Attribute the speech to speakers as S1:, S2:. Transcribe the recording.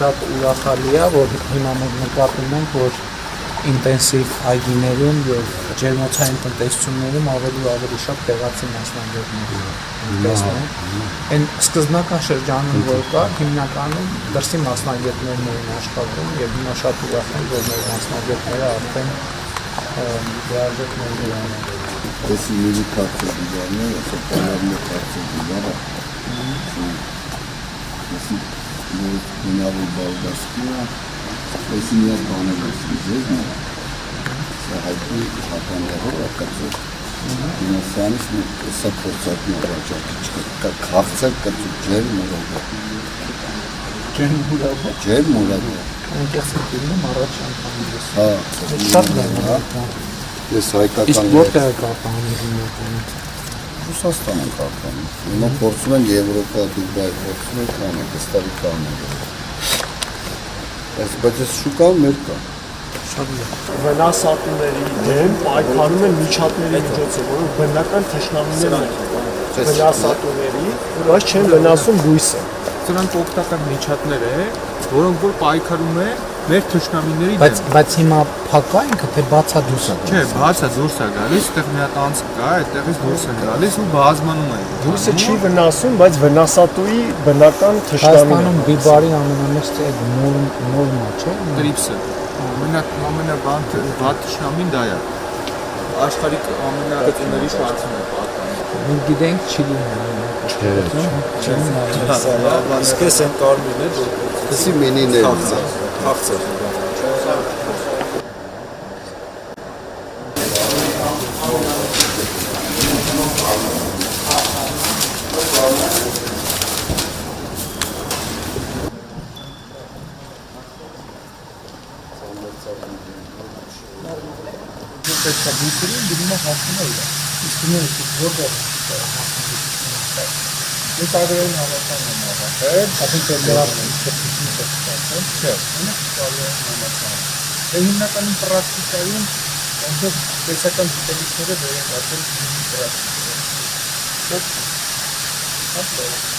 S1: շատ ուրախալի է, որ հիմա մենք նկատում ենք, որ ինտենսիվ այգիներում եւ ջերմոցային տնտեսություններում ավելի ու ավելի շատ տեղացի մասնագետներ տեսնում։ Այն սկզբնական շրջանում որ կա, հիմնականում դրսի մասնագետներն էին աշխատում եւ հիմա շատ ուրախ եմ, որ մեր մասնագետները արդեն դիալոգներ ունեն։
S2: Если люди как-то дизайнеры, то понятно как-то дизайнеры. Если меня выбалдашки, если нет баналости жизни, сахайки хатандарова кацу. Финансианс саппортсатный врачатичка, как хавцак кацу джел мурага. Джел мурага.
S1: Ինտերսիտիվն առաջ անցանից։
S2: Հա,
S1: շատ լավ է։
S2: Ես հայկական
S1: Իսկ որտեղ է կապանում։
S2: Ռուսաստան են կապանում։ Հիմա փորձում են Եվրոպա, Դուբայ, փորձում են կանել,ստարի կանել։ Բայց այս շուկան մեր կա։
S1: Շատ լավ։
S3: Վնասատուների դեմ պայքարում են միջատների միջոցով, որոնք բնական թշնամիներ են վնասատուների, բայց չեն վնասում բույսը։
S4: Սրանք օգտակար միջատներ է, որոնք որ պայքարում է մեր թշնամիների դեմ։
S1: Բայց հիմա փակա ինքը թե բացա դուրս է։
S4: Չէ, բացա դուրս է գալիս, այդտեղ մի հատ անց կա, այդտեղից դուրս է գալիս ու բազմանում է։
S3: Բույսը չի վնասում, բայց վնասատուի բնական թշնամին է։
S1: Հայաստանում բիբարի ամենամեծ ծեգ նորմա չէ։
S4: Տրիպսը։ Ամենավատ թշնամին դա է։ Աշխարհի ամենածների շարքն է պատկանում։
S1: Մենք գիտենք Չիլին է։
S4: Իսկ էս են կարմիրն է, որ
S2: Դասի մենիներ։
S4: քաղցր։
S1: Բույսերին դիմը հասնում է իրա։ Իսկ նույնիսկ որտեղ Մենք տարբերային համակարգն եմ ավարտել, ապա դեռ չփոխություն չստացել, չէ, ունենք տարբերային համակարգ։ Հիմնականում պրակտիկայում ոնց տեսական գիտելիքները վերականգնել պրակտիկայում։ Շատ լավ։